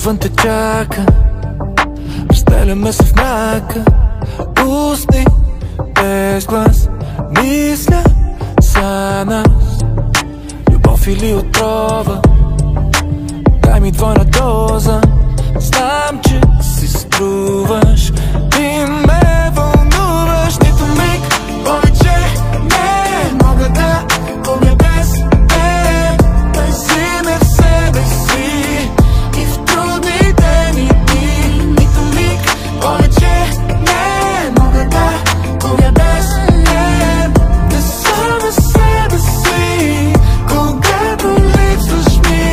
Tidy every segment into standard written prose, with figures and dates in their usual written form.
отвън те чака, разделяме се в мрака. Усни без глас, мисля за нас. Любов или отрова, дай ми двойна доза. Знам, че си струваш, ти ме вълнуваш. Нито миг повече не мога да губя без теб. Пази ме в себе си и в трудните ми дни. Нито миг повече не мога да губя без теб. Не съм на себе си, когато липсваш ми.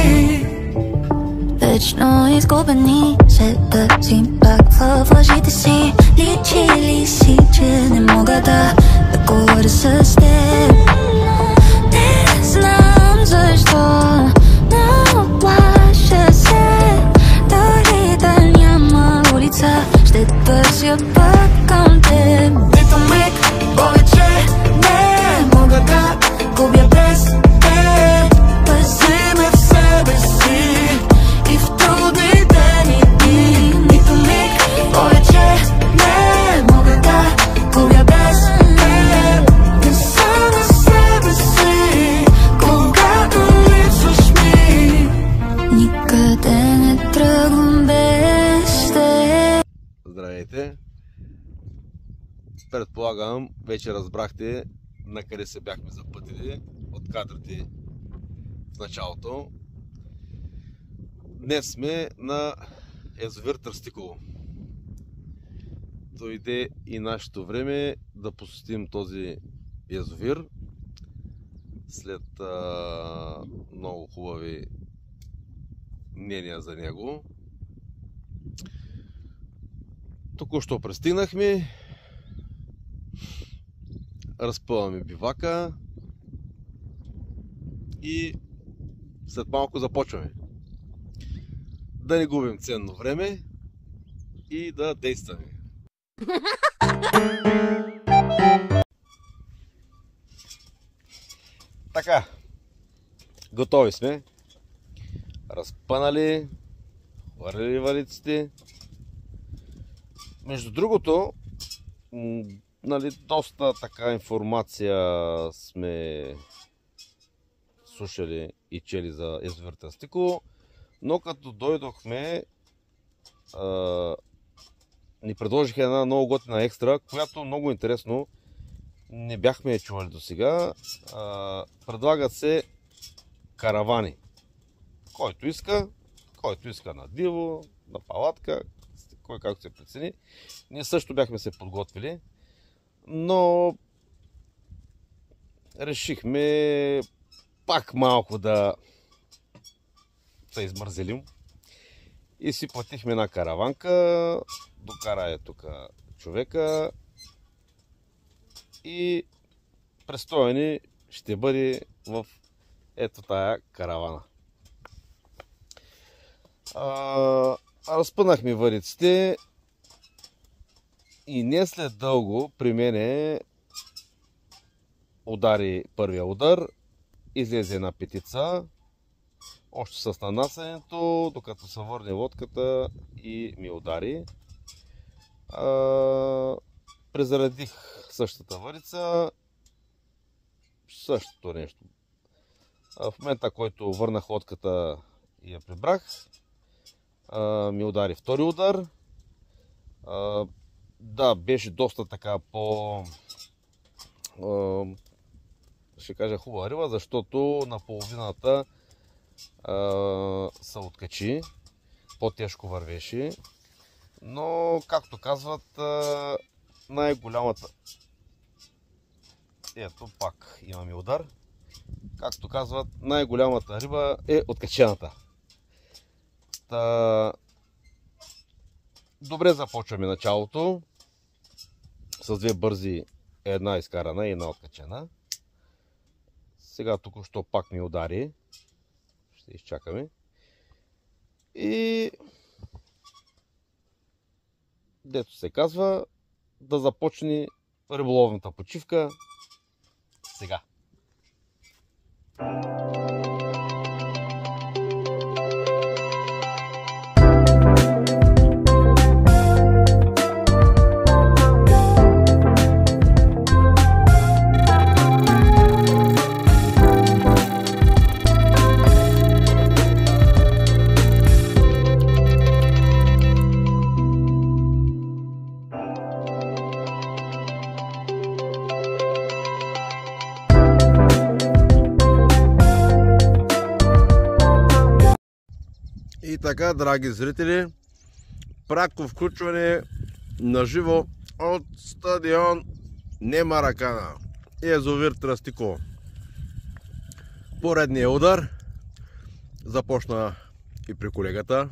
Вечно изгубени се търсим пак в лъжите си. Личи ли си, че не мога да говоря с теб? Не знам защо, но плаша се. Дори да няма улица, ще търся път към теб. Нито миг повече не мога да губя без теб. Пази ме в себе си и в трудните ми дни. Нито миг повече не мога да губя без теб. Не съм на себе си, когато липсваш ми. Никъде не тръгвам без теб. Здравейте! Предполагам, вече разбрахте на къде се бяхме запътили от кадрите в началото. Днес сме на язовир Тръстиково. Дойде и нашето време да посетим този язовир след много хубави мнения за него. Току-що пристигнахме, разпъваме бивака и след малко започваме. Да не губим ценно време и да действаме. Така, готови сме. Разпънали, хвърлили валиците. Между другото, нали, доста така информация сме слушали и чели за язовир Тръстиково, но като дойдохме, ни предложиха една много готина екстра, която много интересно не бяхме чували до сега. Предлагат се каравани. Който иска на диво, на палатка, кой както се прецени. Ние също бяхме се подготвили, но решихме пак малко да се измързелим и си платихме една караванка. Докара тук човека и престоя ни ще бъде в ето тая каравана. Разпънахме вариците и не след дълго при мене удари първия удар, излезе една петица, още с нанасенето, докато се върне лодката и ми удари. Презаредих същата варица, същото нещо. В момента, който върнах лодката и я прибрах, ми удари втори удар. Да, беше доста така ще кажа хубава риба, защото на половината се откачи, по-тежко вървеше, но както казват, най-голямата, ето пак имаме удар, както казват, най-голямата риба е откачената. Добре започваме началото с две бързи, една изкарана и една откачена. Сега току-що пак ми удари. Ще изчакаме. И дето се казва, да започне риболовната почивка сега. така, драги зрители, пряко включване на живо от стадион Немаракана и язовир Тръстиково. Поредният удар започна и при колегата.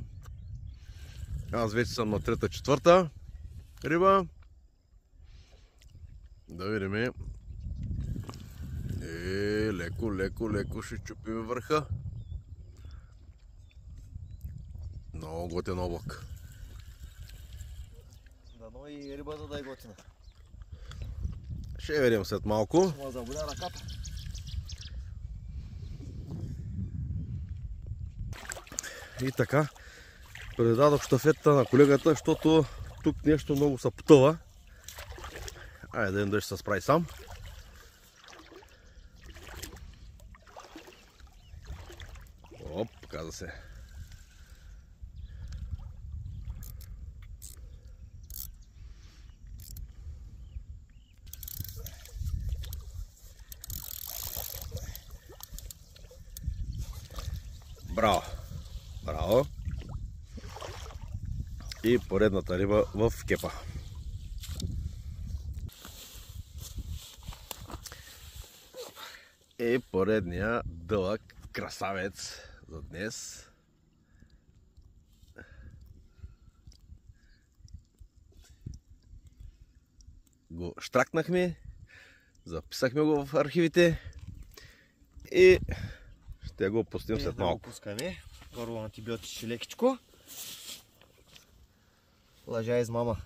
Аз вече съм на трета-четвърта риба. Да видим. Леко ще чупим върха. Много готин облак. Дано и рибата да е готина. Ще видим след малко. Ще му заболя ръката. И така, предадох щафетата на колегата, защото тук нещо много се потъва. Айде да им да ще се справи сам. Оп, каза се. Браво! Браво! И поредната риба в кепа. И поредния дълъг красавец за днес. Го штракнахме, записахме го в архивите и ще го пустим след малко. Да го пускаме. Първо антибиотичи лекичко. Лъжа из мама.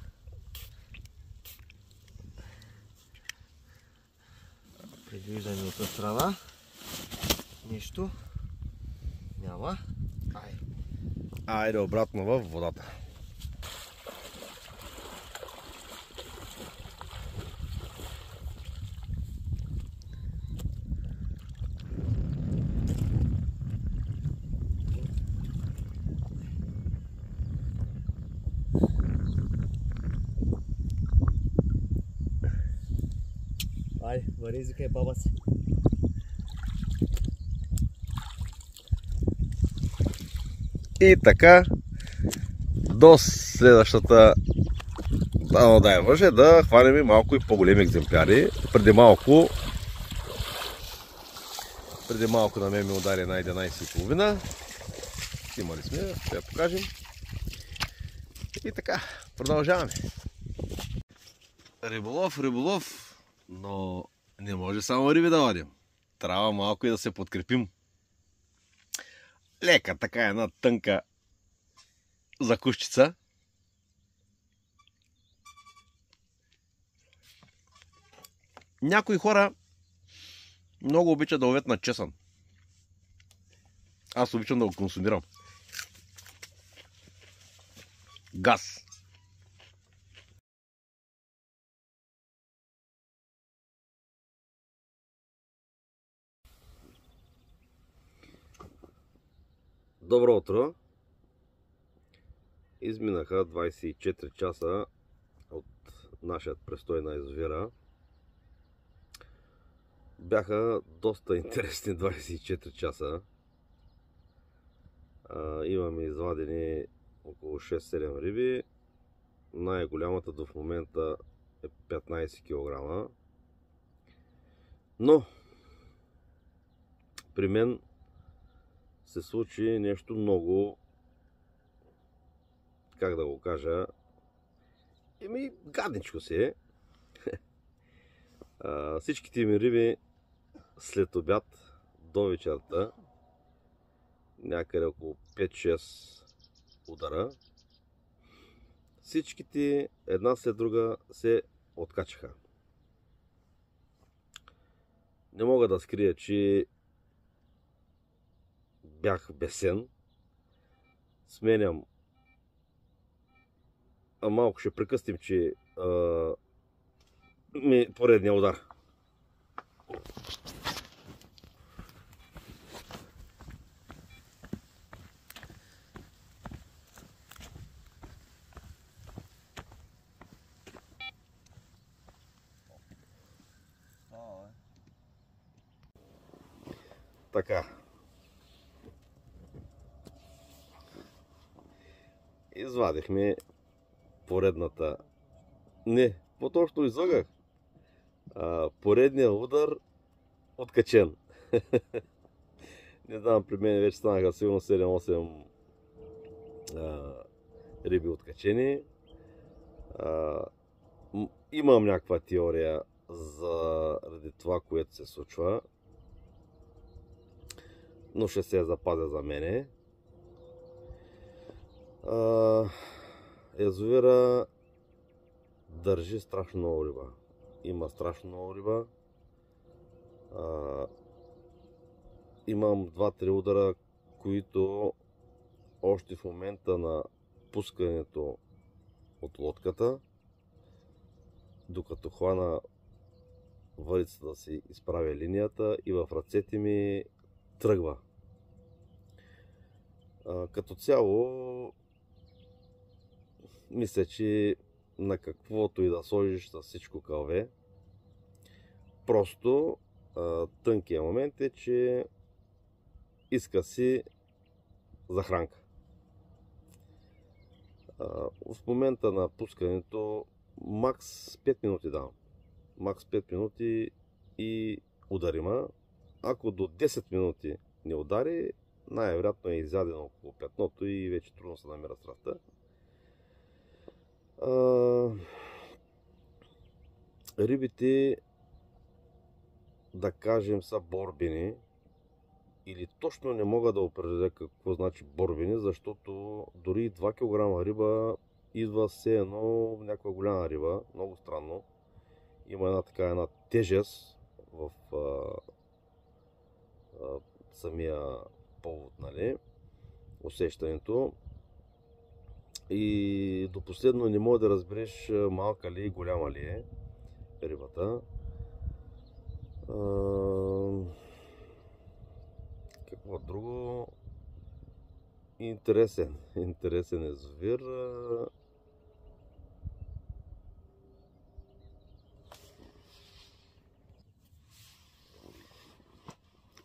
Превиждаме от тази страна. Нищо няма. Айде обратно в водата. Айде, вари, извикай баба си. И така, до следващата, дай въже, да хванем малко и по-големи екземпляри. Преди малко на мен ми удари на 11,5. Имали сме, ще я покажем. И така, продължаваме. Риболов, но не може само риби да вадим. Трябва малко и да се подкрепим. Лека, така една тънка закушчица. Някои хора много обичат да ловят на чесън. Аз обичам да го консумирам. Газ. Добро утро! Изминаха 24 часа от нашия престой на язовира. Бяха доста интересни 24 часа. Имаме извадени около 6-7 риби. Най-голямата до в момента е 15 кг. Но при мен се случи нещо много, как да го кажа, гадничко си е. Всичките ми риби след обяд до вечерта, някъде около 5-6 удара, всичките една след друга се откачаха. Не мога да скрия, че бях бесен. Сменям. Малко ще прекъснем, че поредния удар. Така. извадихме поредната. Не, по-точно излагах. Поредния удар откачен. Не знам, при мен вече станаха сигурно 7-8 риби откачени. Имам някаква теория заради това, което се случва, но ще се я запазя за мене. Язовира държи страшно много риба. Има страшно много риба. Имам 2-3 удара, които още в момента на пускането от лодката, докато хвана въдицата да си изправя линията и в ръцете ми тръгва. Като цяло, мисля, че на каквото и да сложиш, за всичко кълве. Просто тънкият момент е, че иска си захранка. В момента на пускането макс 5 минути давам. Макс 5 минути и ударима. Ако до 10 минути не удари, най-вероятно е изядено около петното и вече трудно се намира страстта. Рибите, да кажем, са борбени, или точно не мога да определя какво значи борбени, защото дори 2 кг риба идва все едно някаква голяма риба. Много странно. Има една тежест в самия повод, нали? Усещането. И до последно не мога да разбереш малка ли и голяма ли е рибата. Какво друго? Интересен язовир.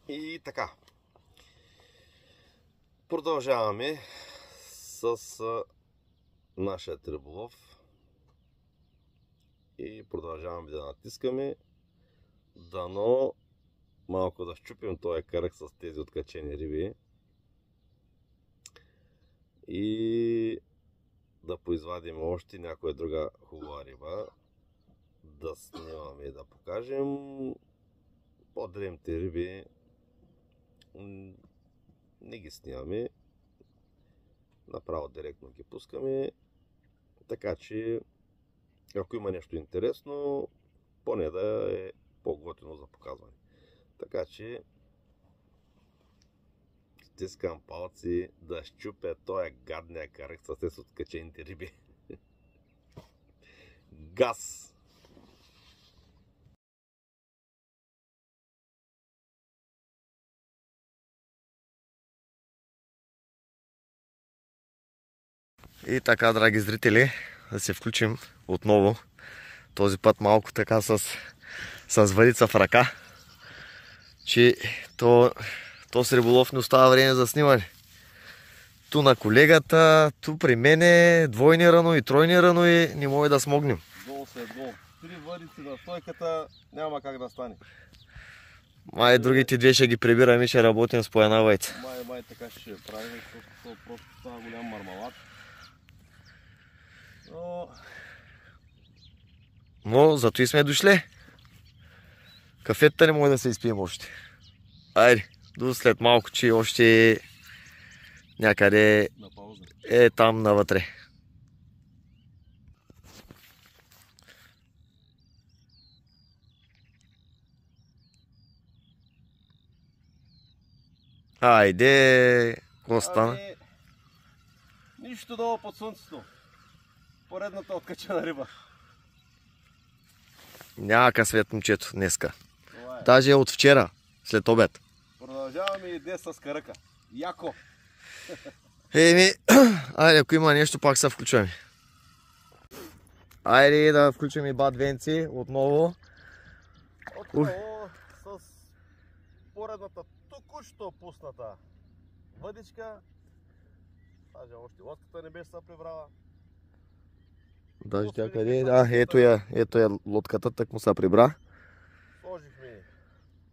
И така. Продължаваме с нашия риболов и продължаваме да натискаме, дано малко да щупим този кръг с тези откачени риби и да поизвадим още някоя друга хубава риба, да снимаме и да покажем. По-дребните риби не ги снимаме, направо директно ги пускаме, така че ако има нещо интересно, поне да е по-готино за показване. Така че стискам палци да щупя този гадния карек с тези откачените риби. Газ! И така, драги зрители, да се включим отново. Този път малко така с въдица в ръка, че то с риболов не остава време за снимане. Ту на колегата, ту при мене, двойни рано и тройни рано и не може да смогнем. Долу се е долу. 3 въдици на стойката, няма как да стане. Май другите две ще ги прибираме и ще работим с по една вайца. Май така ще правим, защото просто става голям мармалат. Но зато и сме дошли. Кафетата не може да се изпием още. Айде, до след малко, че още някъде е там навътре. Айде, какво стана? Нищо долу под слънцето. Поредната откачена риба. Няма късвет, момчето, днеска. Даже от вчера, след обед. Продължаваме и днес с каръка. Яко! Еми, айде, ако има нещо, пак се включваме. Айде да включим и бат венци отново. Отново с поредната току-що пусната въдичка. Даже още лодката не беше се прибрала. Даже тя къде е? Ето я лодката, так му се прибра. Сложихме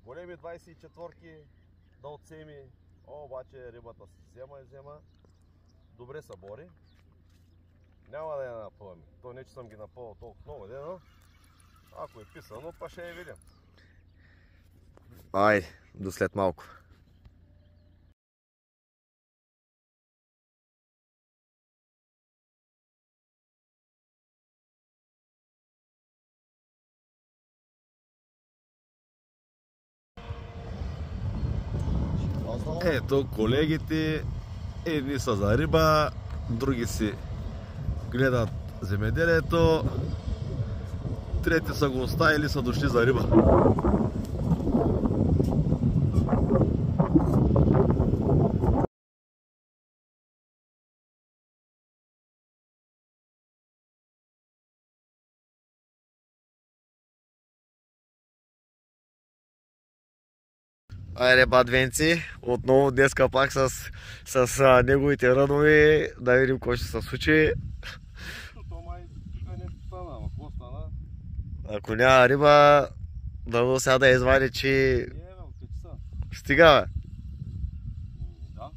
големи 24-ки да отсеми, обаче рибата се взема. Добре се бори. Няма да я напълваме. То не, че съм ги напълвал толкова много, но ако е писано, па ще я видим. Айде, до след малко. Ето колегите, едни са за риба, други си гледат земеделието, трети са го оставили, са дошли за риба. Айде, бадвенци, отново днеска пак с неговите рънове, да видим какво ще се случи. Ако няма риба, дано сега да извади, че стига, бе. Да.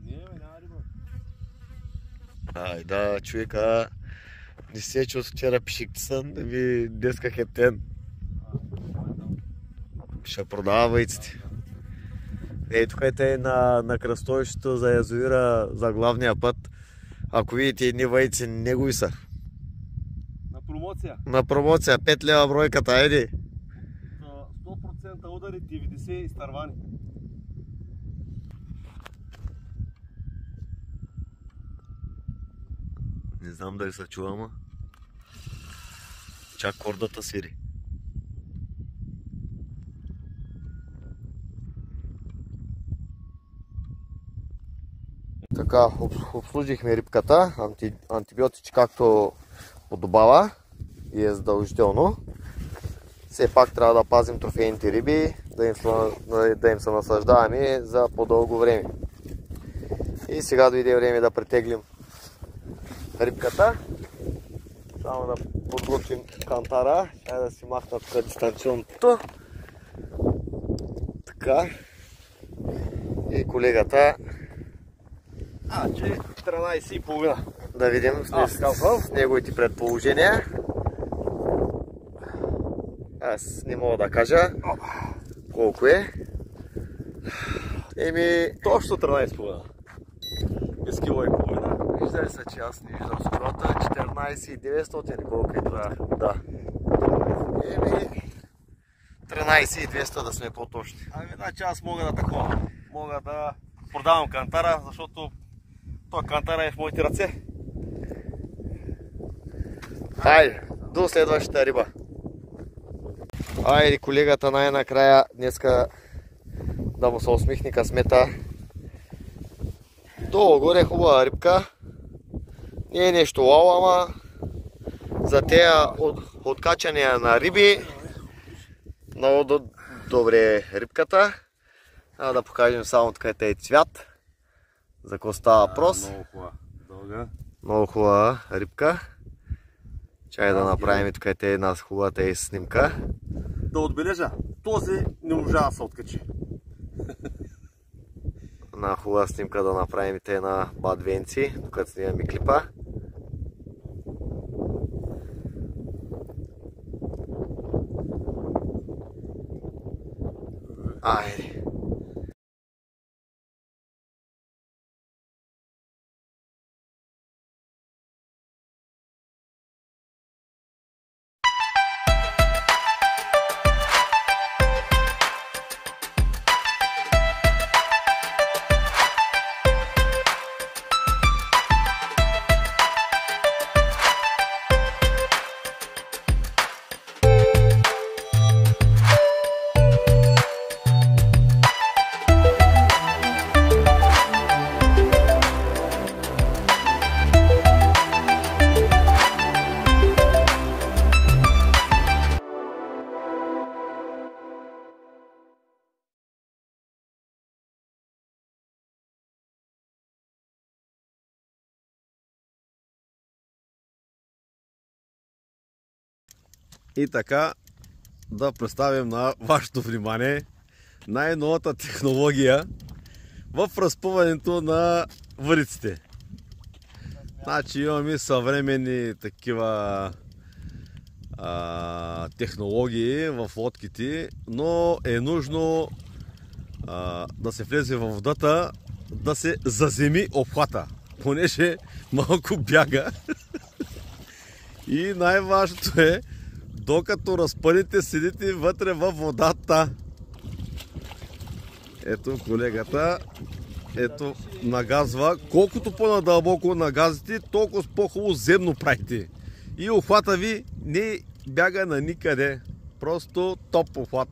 Няма риба. Ай, да, човека, не се чул с вчера пишикти съм, да ви днеска хептен. Ще продава вайците. Ей, тук е на кръстовището за язовира, за главния път. Ако видите едни вайци, негови са. На промоция. На промоция, 5 лева бройката, еди. 100% удари, 90 изтървани. Не знам дали се чува, ама чак кордата свири. Така, обслужихме рибката, антибиотици както подобава и е задължително. Все пак трябва да пазим трофейните риби, да им се наслаждаваме за по-дълго време. И сега дойде време да претеглим рибката. Само да подготвим кантара. Трябва да си махна тук дистанционното. Така. И колегата. Че 13,5. Да видим с неговите предположения. Аз не мога да кажа колко е. Точно 13,5. Изкило и половина. Вижда ли се, че аз не виждам скорота? 14,900 колко е това? Да. 13,200 да сме по-точни. Значи аз мога да такова. Мога да продавам кантара, защото този кантара е в моите ръце. Хайде, до следващата риба. Айде, колегата най-накрая днеска да му се усмихне късмета. Долу-горе хубава рибка. Не е нещо вау, ама за тези откачания на риби много добре е рибката. Да покажем само така е цвят. За какво става въпрос. Много хубава. Дълга. Много хубава рибка. Чай да направим тук една хубавата снимка. Да отбележа, този не можа да се откачи. Една хубава снимка да направим на бадвенци, докато снимаме клипа. Айде. И така да представим на вашето внимание най-новата технология в разпъването на въдиците. Значи имаме съвременни такива технологии в лодките, но е нужно да се влезе във водата, да се заземи обхвата, понеже малко бяга. И най-важното е, докато разпънете, седите вътре във водата. Ето колегата, ето нагазва. Колкото по-надълбоко нагазите, толкова по-хубаво земно правите. И обхвата ви не бяга на никъде. Просто топ обхват.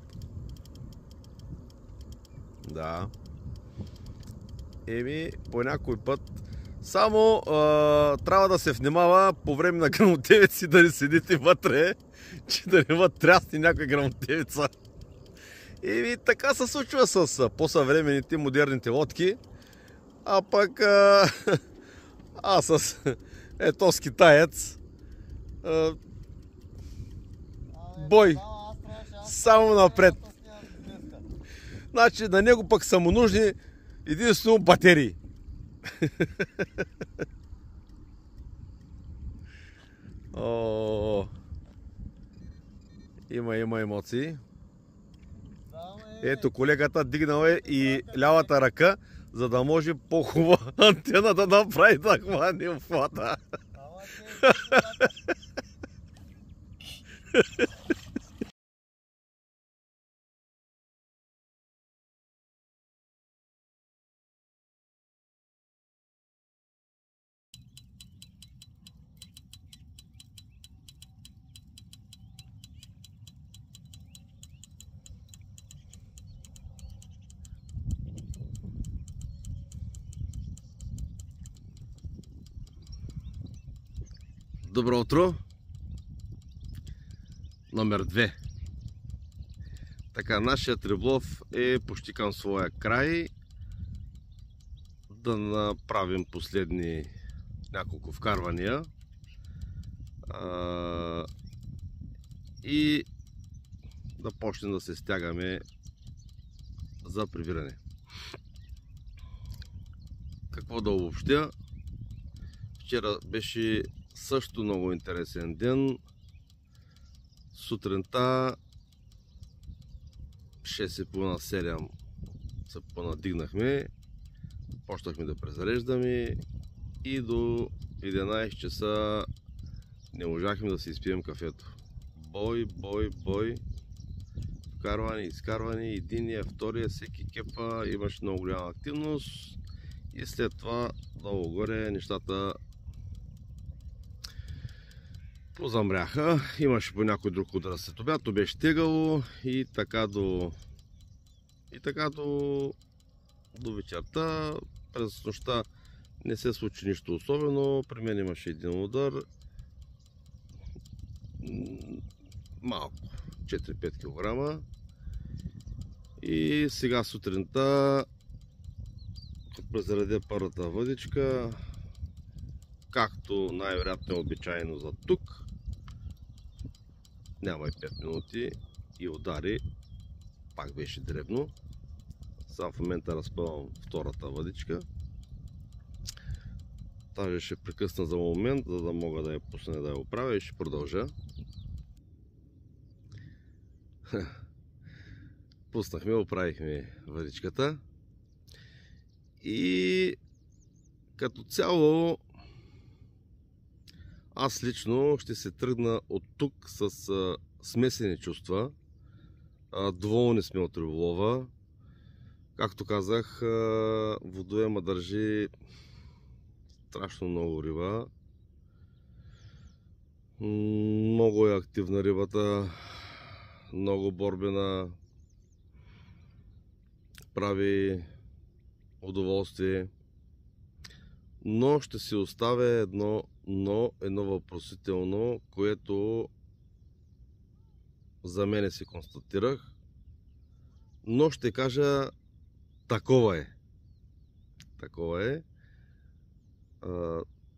Да. Еми, по някой път. Само трябва да се внимава по време на грамотевици да не седите вътре, че да не ва трясне някой грамотевица. И така се случва с по-съвременните модерните лодки. А пък с ето с китаец бой само напред. Значи на него пък са му нужни единствено батерии. Има емоции. Ето колегата дигнал е и лявата ръка, за да може по-хубава антена да направи да хване обхвата. Добро утро! Номер 2. Така, нашият риболов е почти към своя край. Да направим последни няколко вкарвания. И да почнем да се стягаме за прибиране. Какво да обобщя? Вчера беше също много интересен ден. Сутринта 6:30-7 се понадигнахме, почнахме да презареждаме и до 11 часа не можахме да си изпием кафето. Бой, вкарване, изкарване, единия, втория, всеки кепа, имаше много голяма активност и след това долу-горе нещата позамряха. Имаше по някой друг удар след обяд, то беше тегало и така до вечерта. През нощта не се случи нищо особено. При мен имаше един удар. Малко, 4-5 кг. И сега сутринта, като презаредя първата въдичка, както най-вероятно е обичайно за тук, няма и 5 минути и удари, пак беше дребно. Сега в момента разпъвам втората въдичка. Тази ще прекъсна за момент, за да мога да я пусна да я оправя и ще продължа. Пуснахме, оправихме въдичката и като цяло аз лично ще се тръгна от тук с смесени чувства. Доволни сме от риболова. Както казах, водоема държи страшно много риба. Много е активна рибата, много борбена, прави удоволствие. Но ще си оставя едно въпросително, което за мене си констатирах, но ще кажа такова е. Такова е.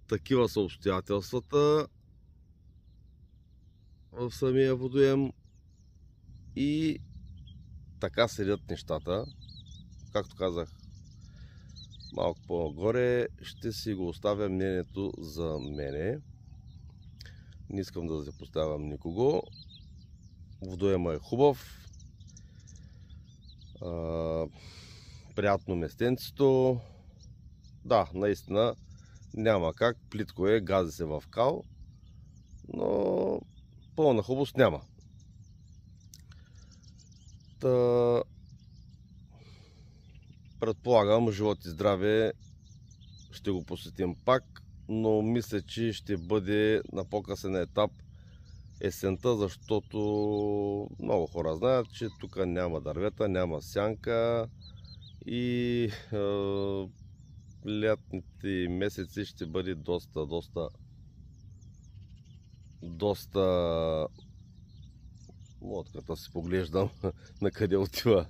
Такива са обстоятелствата. в самия водоем и така седят нещата. Както казах малко по-нагоре, ще си го оставя мнението за мене. Не искам да запоставям никого. Водоема е хубав. Приятно местенцето. Да, наистина няма как. Плитко е, гази се в кал, но пълна хубост няма. Предполагам, живот и здраве, ще го посетим пак, но мисля, че ще бъде на по-късен етап есента, защото много хора знаят, че тук няма дървета, няма сянка и лятните месеци ще бъде доста лодката си поглеждам на къде отива,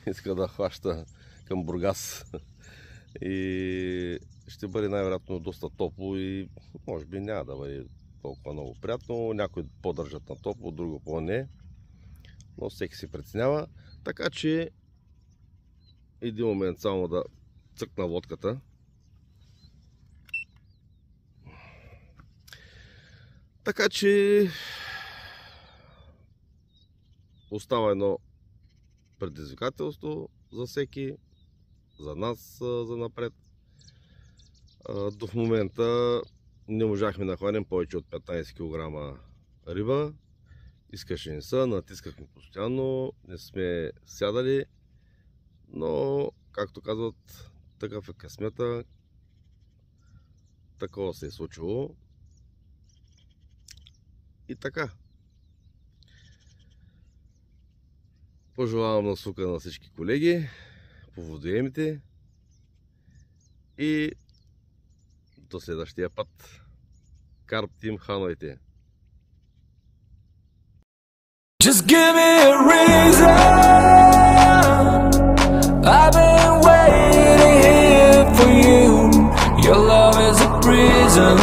иска да хваща към Бургас и ще бъде най-вероятно доста топло и може би няма да бъде толкова много приятно. Някои по-държат на топло, друго по-не, но всеки си преценява. Така че един момент само да цъкна лодката. Така че остава едно предизвикателство за всеки, за нас за напред. До в момента не можахме да хванем повече от 15 кг риба. Искаше ни са, натискахме постоянно, не сме сядали, но както казват, такъв е късмета, такова се е случило. И така. Пожелавам насука на всички колеги по водоемите и до следващия път. Карп Тим Хановете! Just give me a reason. I've been waiting here for you. Your love is a prison.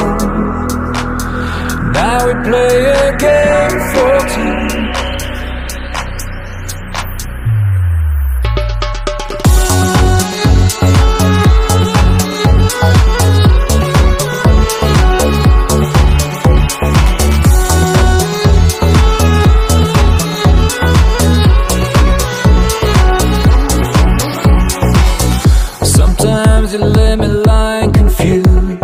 Now we play a game for two. You let me lying confused.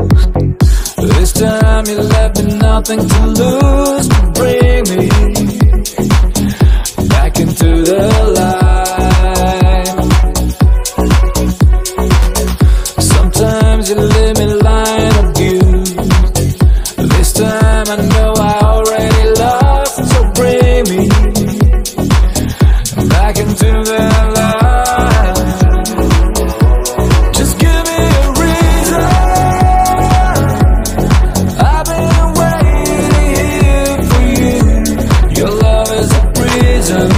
This time you left me nothing to lose. Bring me back into the light. Sometimes you let me lying abused. This time I know I already lost. So bring me back into the light. Your love is a prison.